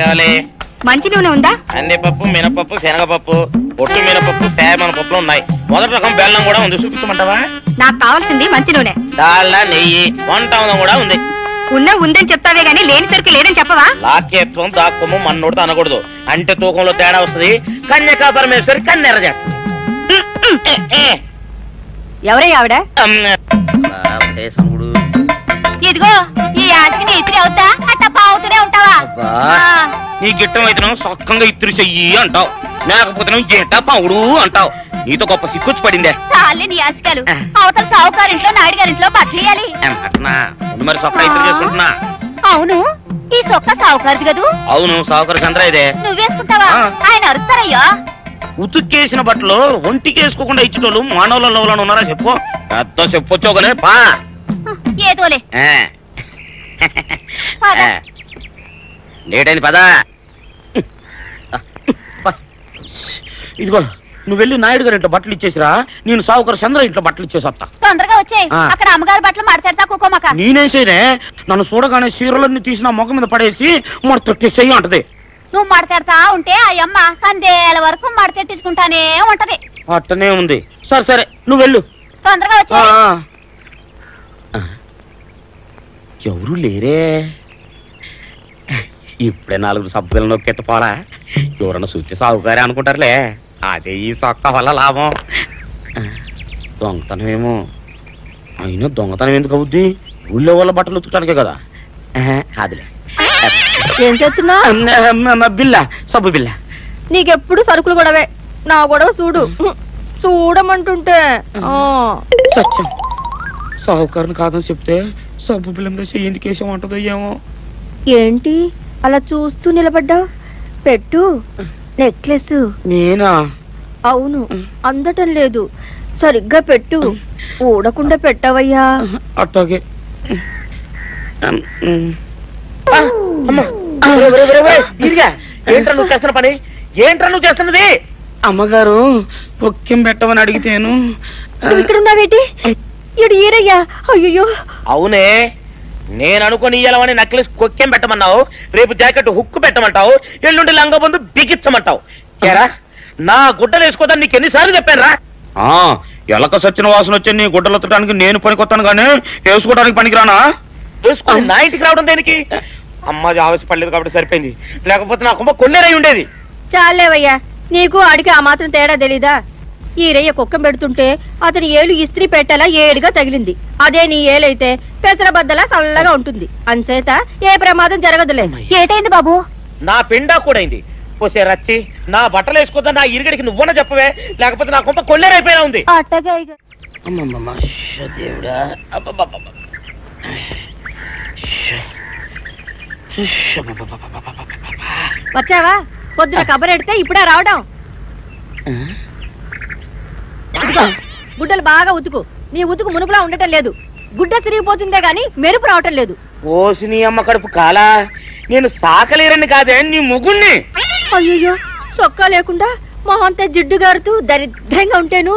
కావాలి? మంచి నూనె ఉందా? కందిపప్పు, మినపప్పు, శనగపప్పు, పొట్టు మినపప్పు, సేమన పప్పులు ఉన్నాయి. మొదటి రకం బెల్లం కూడా ఉంది, చూపించమంటావా? నాకు కావాల్సింది మంచి నూనె. డాల్డా, నెయ్యి, వంట కూడా ఉంది. ఉందని చెప్తావే గానీ లేని సరికి లేదని చెప్పవా? లాక్యత్వం దాక్కుము మన్నోడితో అనకూడదు, అంటే తూకంలో తేడా వస్తుంది. కన్యకా పరమేశ్వరి కన్నెర చేస్తుంది. ఎవరై ఆవిడ? ఇదిగో ఈ ఆటకి ఇస్త్రీ అవుతా అట్ట పావుతూనే ఉంటావా? నీ గిట్టం అయితే సొక్కంగా ఇత్తురు చెయ్యి అంటావు, లేకపోతే గిట్ట పావుడు అంటావు. నీతో గొప్ప సిక్కుచ్చి పడిందే. చాలే నీ ఆశకాలు. అవతల సావుకారింట్లో నాయుడు గారింట్లో బట్టలేయాలి. మరి సొక్క ఇత్తురు చేసుకుంటున్నా. అవును, ఈ సొక్క సావుకారిది కదూ? అవును, సావుకారు చంద్ర ఇదే. నువ్వేసుకుంటావా? ఆయన అరుస్తారయ్యా. ఉతుక్కేసిన బట్టలు ఒంటికేసుకోకుండా ఇచ్చేటోళ్ళు మానవులలో ఉన్నారా చెప్పు? పెద్ద చెప్పొచ్చోగనే పా. ఏదోలే లేటైంది పదా. ఇదిగో నువ్వు వెళ్ళి నాయుడు గారి ఇంట్లో బట్టలు ఇచ్చేసిరా, నేను సావుకారు చంద్ర ఇంట్లో బట్టలు ఇచ్చేసి వస్తా. తొందరగా వచ్చే, అక్కడ అమ్మగారు బట్టలు మాడతాడతా కుకోమక. నేనేం చేయనే, నన్ను చూడగానే చీరలన్నీ తీసిన మొక్క మీద పడేసి మడతెట్టేసేయి అంటది. నువ్వు మాడతాడతా ఉంటే ఆ అమ్మ సందేల వరకు మడతెట్టించుకుంటానే ఉంటది. అట్టనే ఉంది. సరే సరే నువ్వు వెళ్ళు, తొందరగా వచ్చే. ఎవరు లేరే, ఇప్పుడే 4 సబ్బులు నొక్కెత్త పోరా. ఎవరన్నా చూస్తే సాగుకారే అనుకుంటారులే. అదే ఈ సొక్క వల్ల లాభం. దొంగతనం ఏమో, అయినా దొంగతనం ఎందుకు అవుద్ది? ఊళ్ళో వాళ్ళ బట్టలు ఉతుకడానికే కదా. కాదులే. ఏం చేస్తున్నా? బిల్ల, సబ్బు బిల్ల. నీకెప్పుడు సరుకులు గొడవే. నా గొడవ చూడు, చూడమంటుంటే. సత్యం, సాహుకారుని కాదని చెప్తే సబ్బు బిల్ల మీద ఎందుకేసం అంటదో ఏమో. ఏంటి అలా చూస్తూ నిలబడ్డావు? పెట్టు నెక్లెస్. నేనా? అవును, అందటం లేదు. సరిగ్గా పెట్టు, ఊడకుండా పెట్టవయ్యా. అట్టాగే. ఏంట్రా నువ్వు చేస్తున్న పని? ఏంట్రా నువ్వు చేస్తున్నది? అమ్మగారు పొక్కెం పెట్టమని అడిగితేను. ఇక్కడున్నావేటి? ఇడు ఈరయ్యా. అయ్యో. అవునే, నేను అనుకుని ఇయ్యాలని నెక్లెస్ కొక్కెం పెట్టమన్నావు, రేపు జాకెట్ హుక్కు పెట్టమంటావు, ఎల్లుండి లంగబందు బిగించమంటావు. ఏరా నా గుడ్డలు వేసుకోదాన్ని నీకు ఎన్నిసార్లు చెప్పాను రా? ఎలక సచ్చిన వాసన వచ్చి నీ గుడ్డలు ఎత్తడానికి నేను పనికొత్తాను కానీ వేసుకోవడానికి పనికిరానా? వేసుకుని నా ఇంటికి రావడం దేనికి? అమ్మాది ఆవేశపడలేదు కాబట్టి సరిపోయింది, లేకపోతే నా కుమ్మ కొన్నేరై ఉండేది. చాలేవయ్యా, నీకు అడిగి ఆ మాత్రం తేడా తెలీదా? ఈరయ్య కుక్కం పెడుతుంటే అతని ఏలు ఇస్త్రీ పెట్టేలా ఏడుగా తగిలింది. అదే నీ ఏలైతే పెసరబద్దలా చల్లగా ఉంటుంది. అంచేత ఏ ప్రమాదం జరగదులే. ఏటైంది బాబు? నా పిండా కూడా అయింది. పోసే రచ్చి, నా బట్టలు వేసుకోద్దా నా ఇరుగడికి నువ్వన చెప్పవే, లేకపోతే నా కొంత కొల్లేరైపోయినా ఉంది. వచ్చావా? పొద్దున కబరెడితే ఇప్పుడే రావడం. గుడ్డలు బాగా ఉతుకు. నీ ఉతుకు మునుపులా ఉండటం లేదు. గుడ్డ తిరిగిపోతుందే గాని మెరుపు రావటం లేదు. ఓసి నీ అమ్మ కడుపు కాలా, నేను సాకలేరని కాదే నీ ముగ్గుణ్ణి. అయ్యో, సొక్కా లేకుండా మొహంతా జిడ్డు గారుతూ దరిద్రంగా ఉంటేను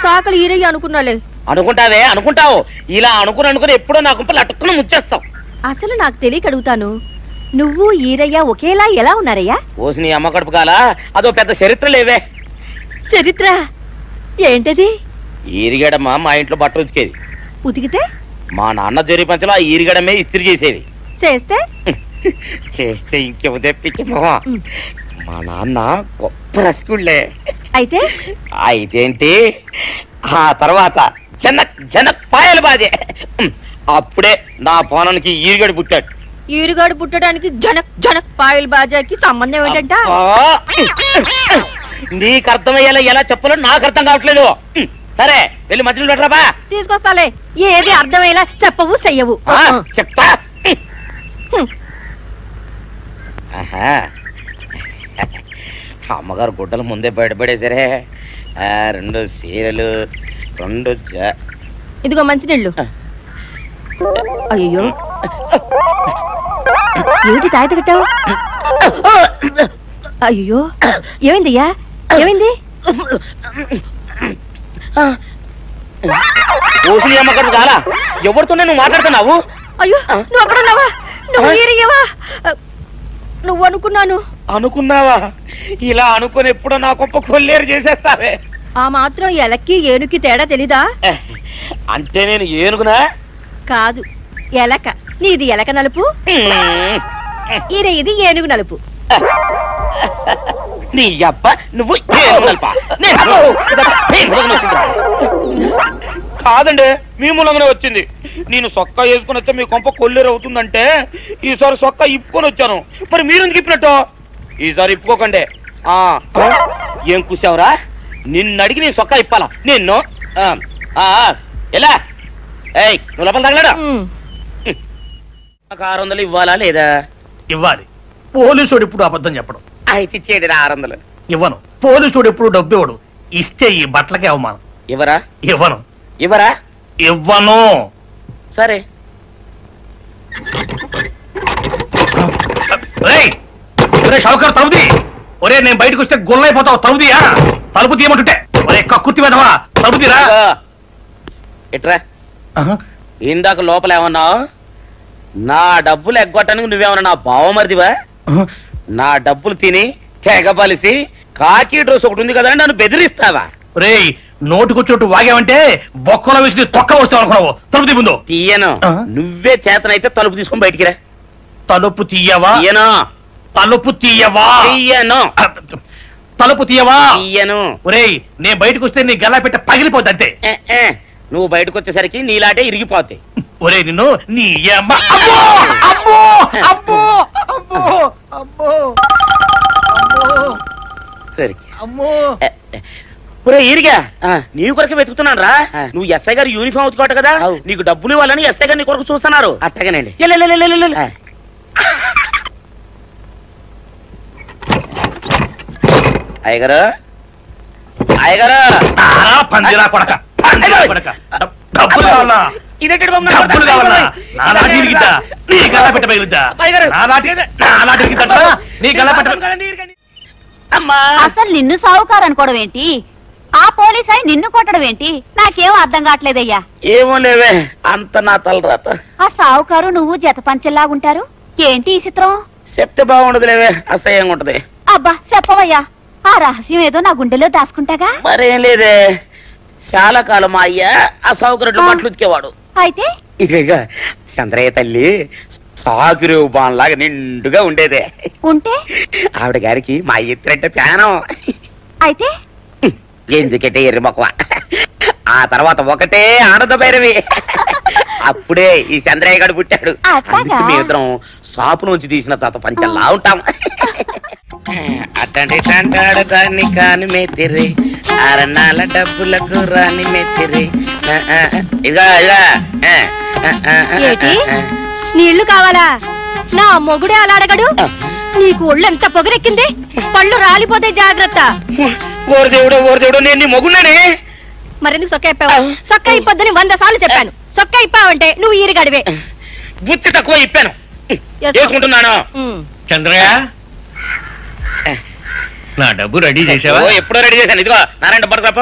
సాకలు ఈరయ్య అనుకున్నాలే. అనుకుంటావే, అనుకుంటావు. ఇలా అనుకుని ఎప్పుడో నా గుంపలు అటుక్కుని ముచ్చేస్తావు. అసలు నాకు తెలియక అడుగుతాను, నువ్వు ఈరయ్య ఒకేలా ఎలా ఉన్నారయ్యా? ఓసి నీ అమ్మ కడుపు కాలా, అదో పెద్ద చరిత్ర లేవే. చరిత్ర ఏంటది? ఈరిగడమ్మ మా ఇంట్లో బట్టలు ఉతికేది. ఉతికితే మా నాన్న జరి పంచలో ఆ ఈరిగడమే ఇస్త్రీ చేసేది. చేస్తే ఇంకేమో తెప్పించమా. మా నాన్న గొప్ప రసికుళ్ళే. అయితేంటి, ఆ తర్వాత జనక్ పాయలు బాధే. అప్పుడే నా పోనానికి ఈరిగడు పుట్టాడు. ఈరిగాడు పుట్టడానికి జనక్ పాయలు బాజాకి సంబంధం ఏంటంట? నీకు అర్థమయ్యేలా ఎలా చెప్పాలో నాకు అర్థం కావట్లేదు. సరే వెళ్ళి మధ్యలో పెట్టరాబా. తీసుకొస్తాలే. ఏది అర్థమయ్యేలా చెప్పవు చెయ్యవు. చెప్తా. అమ్మగారు గుడ్డలు ముందే బయటపడేసరే. 2 చీరలు, 2 ఇదిగో మంచినీళ్ళు. అయ్యో, ఏమిటి తాయిత కట్టావు? అయ్యో, ఏమైందయ్యా? ఏమైంది? ఓసిని అమ్మగారు చాలా ఎవరితోనే నువ్వు మాట్లాడుతున్నావు? అయ్యో, నువ్వు అక్కడున్నావా? నువ్వు ఈరయ్యవా? నువ్వు అనుకున్నాను. అనుకున్నావా? ఇలా అనుకుని ఎప్పుడో నా గొప్ప కొల్లేరు చేసేస్తావే. ఆ మాత్రం ఎలక్కి ఏనుకి తేడా తెలీదా? అంటే నేను ఏనుగునా? కాదు, ఎలక. నీది ఎలక నలుపు, ఇది ఏనుగు నలుపు. నీ అబ్బ నువ్వు కాదండి, మీ మూలంగానే వచ్చింది. నేను సొక్క వేసుకుని వస్తే మీ కొంప కొల్లేరు అవుతుందంటే ఈసారి సొక్క ఇప్పుకొని వచ్చాను. మరి మీరు ఎందుకు ఇప్పినట్టు? ఈసారి ఇప్పుకోకండి. ఏం కూసావురా? నిన్ను అడిగి నేను సొక్క ఇప్పాలా నిన్ను? ఎలా? ఏయ్, నువ్వు లోపల తగలడా? 600 ఇవ్వాలా లేదా? ఇవ్వాలి. పోలీసుడు ఇప్పుడు అబద్ధం చెప్పడం. అయితే ఇచ్చేయండి 600. ఇవ్వను. పోలీసుడు ఎప్పుడు డబ్బు ఇవ్వడు. ఇస్తే ఈ బట్టలకే అవమానం. ఇవ్వరా? ఇవ్వను. ఇవ్వరా? ఇవ్వను. సరే. షౌకర్ తలుపుది. ఒరే, నేను బయటకు వస్తే గొల్లైపోతావు. తలుపుదియా? తలుపు తీయమంటుంటే ఒరే కక్కుర్తి వెదవా, తలుపుదిరా. ఇట్రా. ఇందాక లోపల ఏమన్నావు? నా డబ్బులు ఎగ్గొట్టడానికి నువ్వేమన్నా నా బావమరిదివా? నా డబ్బులు తిని తెగబలిసి కాకి డ్రెస్ ఒకటి ఉంది కదా నన్ను బెదిరిస్తావా? రే, నోటుకొచ్చోటు వాగావంటే బొక్కలో వేసి తొక్క వస్తావు అనుకున్నావు. తలుపు తీ ముందు. తీయను. నువ్వే చేతనైతే తలుపు తీసుకొని బయటికి రా. తలుపు తీయవా? తీయను. తలుపు తీయవా? తీయను. తలుపు తీయవా? తీయను. ఒరే, నేను బయటకు వస్తే నీ గల్లా పెట్ట పగిలిపోద్ది అంతే. నువ్వు బయటకు వచ్చేసరికి నీలాటే ఇరిగిపోతాయి. ఒరే, నిన్ను నీ అమ్మ. అబ్బో అబ్బో అబ్బో అబ్బో అబ్బో సరే అమ్మో. ఒరే ఈరిగా, నీ కొరకు వెతుకుతున్నాను రా. నువ్వు ఎస్ఐ గారు యూనిఫామ్ అవుతుకోట కదా, నీకు డబ్బులు ఇవ్వాలని ఎస్ఐ గారు నీ కొరకు చూస్తున్నారు. అట్టగానండి. అయ్యగారు, అయ్యగారు, పందిరా కొడక, డబ్బులు కావాలా? డబ్బులు కావాలా? నా లాటి ఇరిగిద్దా? నీ గల్లా పెట్ట పగిలిద్దా? నా లాటి ఇరిగిద్దా? నీ గల్లా పెట్ట. అసలు నిన్ను సావుకారు అనుకోవడం ఏంటి? ఆ పోలీస్ అయి నిన్ను కొట్టడం ఏంటి? నాకేం అర్థం కావట్లేదయ్యా. ఏమో లేవే, అంత నా తలరాత. ఆ సావుకారు నువ్వు జత పంచెల్లాగుంటారు ఏంటి ఈ చిత్రం? చెప్తే బాగుండదు లేవే, అసహ్యంగా ఉంటది. అబ్బా చెప్పవయ్యా, ఆ రహస్యం ఏదో నా గుండెలో దాచుకుంటాగా. మరేం లేదే, చాలా కాలం మా అయ్య ఆ సౌకర్యం బట్టలు ఉతికేవాడు. అయితే ఇక చంద్రయ్య తల్లి సాగురేవు బాన్లాగా నిండుగా ఉండేదే. ఉంటే ఆవిడ గారికి మా ఎత్తురంటే ప్యానం. అయితే ఎందుకంటే ఎర్రి మొక్కవ. ఆ తర్వాత ఒకటే ఆనంద భైరవి. అప్పుడే ఈ చంద్రయ్య గారు పుట్టాడు. మేమిద్దరం షాపు నుంచి తీసిన తాత పంచల్లా ఉంటాం. అట్టండి అంటాడు దాన్ని కాని మెత్తిరి, అరణాల డబ్బులకు రాని మెత్తిరి. ఇదిగా నీళ్లు కావాలా? నా మొగుడే అలా అడగడు. నీకు ఒళ్ళు ఎంత పొగరెక్కింది, పళ్ళు రాలిపోతే జాగ్రత్త. ఓరు దేవుడు, ఓరు దేవుడు, నేను నీ మొగున్నానే. మరెందుకు సొక్క ఇప్పావు? సొక్క ఇప్పొద్దని 100 సార్లు చెప్పాను. సొక్క ఇప్పావంటే నువ్వు ఈరిగడివే. బుద్ధి తక్కువ ఇప్పాను, చేసుకుంటున్నాను. చంద్రయ్య, నా డబ్బు రెడీ చేసావా? ఎప్పుడో రెడీ చేశాను. ఇదిగో నారాయణ డబ్బు తప్ప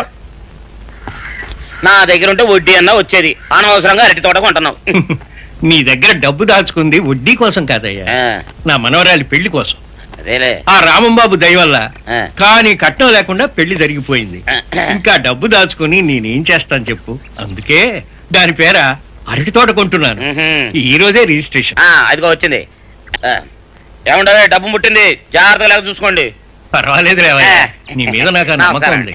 నా దగ్గర ఉంటే వడ్డీ అన్నా వచ్చేది. అనవసరంగా అరటి తోట కొంటున్నావు. నీ దగ్గర డబ్బు దాచుకుంది వడ్డీ కోసం కాదయ్యా, నా మనవరాలి పెళ్లి కోసం. అదేలే, ఆ రామంబాబు దయ వల్ల కానీ కట్నం లేకుండా పెళ్లి జరిగిపోయింది. ఇంకా డబ్బు దాచుకుని నేనేం చేస్తాను చెప్పు. అందుకే దాని పేర అరటి తోట కొంటున్నాను. ఈ రోజే రిజిస్ట్రేషన్. అదిగో వచ్చింది. ఏముండదు, డబ్బు ముట్టింది, జాగ్రత్తగా లేక చూసుకోండి. పర్వాలేదు లేవయ్యా, నీ మీద నాకు నమ్మకం ఉంది.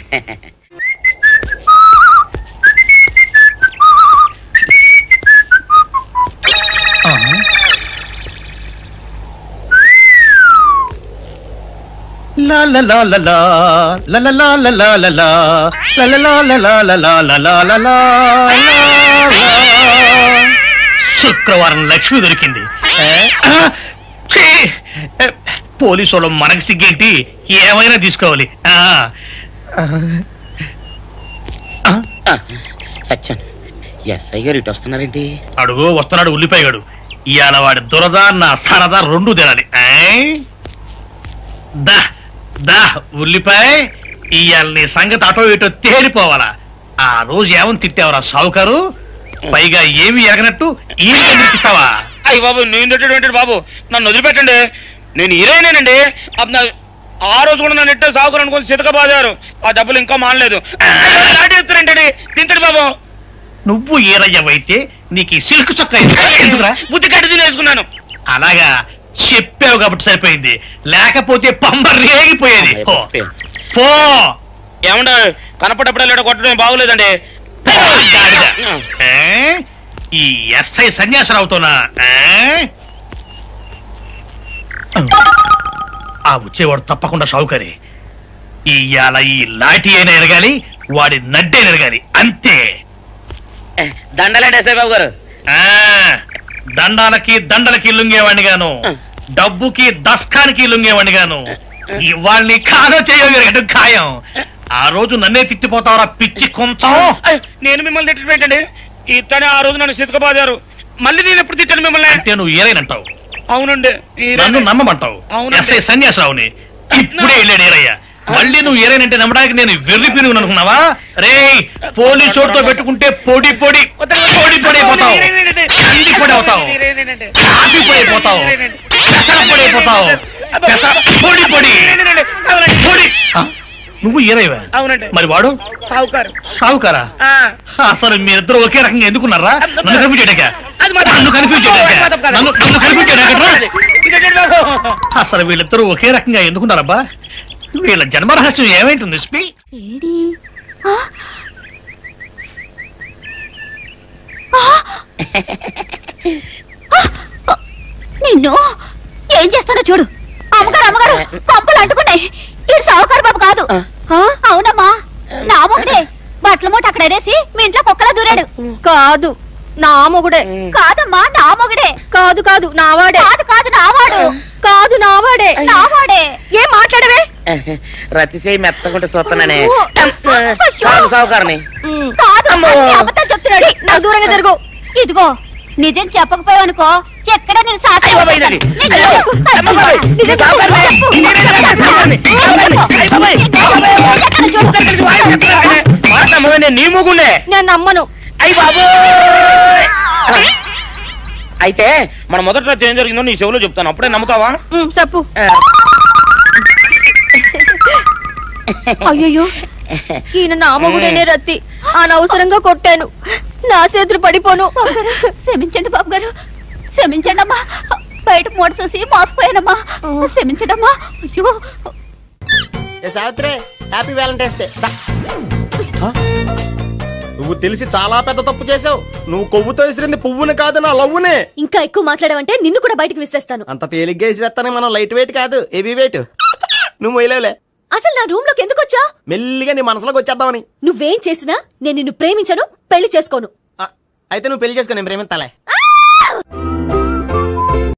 శుక్రవారం లక్ష్మి దొరికింది. పోలీసు వాళ్ళు మనకి సిగ్గేంటి, ఏమైనా తీసుకోవాలి. సత్యం, ఎస్ఐ గారు ఇటు వస్తున్నారేంటి? అడుగు వస్తున్నాడు ఉల్లిపాయగాడు. ఇవాళ వాడి దురద నా సరదా రెండు తినాలి. దా దా ఉల్లిపాయ, ఇవాళ నీ సంగతి అటో ఇటో తేలిపోవాలా. ఆ రోజు ఏమని తిట్టావరా సావుకారు? పైగా ఏమి ఎరగనట్టు ఈ ఇస్తావా? అయ్యి బాబు, నేను తిట్టాడు బాబు, నన్ను వదిలిపెట్టండి. నేను హీరోయినేనండి. ఆ రోజు కూడా నన్ను ఇట్టే సాగురు అనుకుని సితకబాదారు. ఆ డబ్బులు ఇంకా మానలేదు. లాటేస్తారంటండి. తింటాడు బాబు. నువ్వు ఏరయ్యవైతే నీకు సిల్క్ చొక్క ఎందుకురా? బుద్ధి కట్టి తినేసుకున్నాను. అలాగా చెప్పావు కాబట్టి సరిపోయింది, లేకపోతే పంబ రేగిపోయేది. పో. ఏమంటే కనపడప్పుడే లేడ కొట్టడం బాగోలేదండి. ఈ ఎస్ఐ సన్యాసరావుతోనా? ఆ వచ్చేవాడు తప్పకుండా షౌకరి. ఇవాళ ఈ లాఠీ అయినా ఎరగాలి, వాడి నడ్డైనా ఎరగాలి, అంతే. దండలేండి ఎస్ఐ బాబు గారు. దండాలకి దండలకి లొంగేవాడిని గాను, డబ్బుకి దస్కానికి లొంగేవాడిని గాను. వాళ్ళని కాదో చేయడం ఖాయం. ఆ రోజు నన్నే తిట్టిపోతావరా పిచ్చి కొంచెం. నేను మిమ్మల్ని తిట్టండి. ఇతనే ఆ రోజు నన్ను సితకబాదారు. మళ్ళీ నేను ఎప్పుడు తిట్టాను మిమ్మల్ని? అంటే నువ్వు ఏరైనంటావు. అవునండి. నన్ను నమ్మమంటావు. ఎస్ఐ సన్యాసరావుని ఇప్పుడే వెళ్ళాడు ఏరయ్య. మళ్ళీ నువ్వు ఏరైనంటే నమ్మడానికి నేను వెర్రి పిరుగు అనుకున్నావా? రే, పోలీస్ చోటుతో పెట్టుకుంటే పొడి పొడి పొడి పొడి అయిపోతావు, కంది పొడి అవుతావు, కాఫీ పొడి అయిపోతావు, పెసర పొడి అయిపోతావు, పొడి పొడి పొడి. నువ్వు ఏరైవా? అవునండి. మరి వాడు సావుకారు. సావుకారా? అసలు మీరిద్దరు ఒకే రకంగా ఎందుకున్నారా? నన్ను కన్ఫ్యూజ్ చేయడాక, నన్ను కన్ఫ్యూజ్ చేయడాక, నన్ను కన్ఫ్యూజ్ చేయడాక. అసలు వీళ్ళిద్దరూ ఒకే రకంగా ఎందుకున్నారబ్బా? వీళ్ళ జన్మరహస్యం ఏమైంటుంది? నిన్ను ఏం చేస్తానో చూడు. అమ్మగారు అమ్మగారు పంపులు అంటుకున్నాయి. ఇది సావుకారు బాబు కాదు. అవునమ్మా, నా మొగుడే. బట్టల మూట అక్కడ ఎరేసి మీ ఇంట్లో కుక్కలా దూరాడు. కాదు, నా మొగుడే. కాదమ్మా, నా మొగుడే. కాదు కాదు, నావాడే. కాదు కాదు, నావాడు. కాదు, నావాడే. నావాడే. ఏం మాట్లాడవే? రతిసేయి మెత్తకుంటే చూస్తున్నానే. సావుకారని కాదు, అబద్ధం చెప్తున్నాడు. నాకు దూరంగా జరుగు. ఇదిగో, నిజం చెప్పకపోయావనుకో ఎక్కడ నేను సాక్షి నీ ముగుండే. నేను నమ్మను. అయ్యి బాబు. అయితే మన మొదటి రాత్రి ఏం జరిగిందో నీ చెవులో చెప్తాను, అప్పుడే నమ్ముతావా? చెప్పు. అయ్యో, ఈయన నా మొగుడేనే రత్తి. అనవసరంగా కొట్టాను. నా చేతులు పడిపోను. క్షమించండి బాబు గారు, క్షమించండి అమ్మా. బయట మూట చూసి మోసపోయానమ్మా, క్షమించడమ్మా. అయ్యో. Savitri, happy Valentine's day. నువ్వు తెలిసి చాలా పెద్ద తప్పు చేసావు. నువ్వు కొవ్వుతో విసిరింది పువ్వుని కాదు, నా లవ్వునే. ఇంకా ఎక్కువ మాట్లాడావంటే నిన్ను కూడా బయటకు విసిరేస్తాను. అంత తేలిగ్గా విసిరేస్తానే. మనం లైట్ వెయిట్ కాదు, హెవీ వెయిట్. నువ్వు మొయ్యలేవులే. అసలు నా రూమ్ లోకి ఎందుకు వచ్చా? మెల్లిగా నీ మనసులోకి వచ్చేద్దామని. నువ్వేం చేసినా నేను నిన్ను ప్రేమించను, పెళ్లి చేసుకోను. అయితే నువ్వు పెళ్లి చేసుకో, నేను ప్రేమిస్తాలే.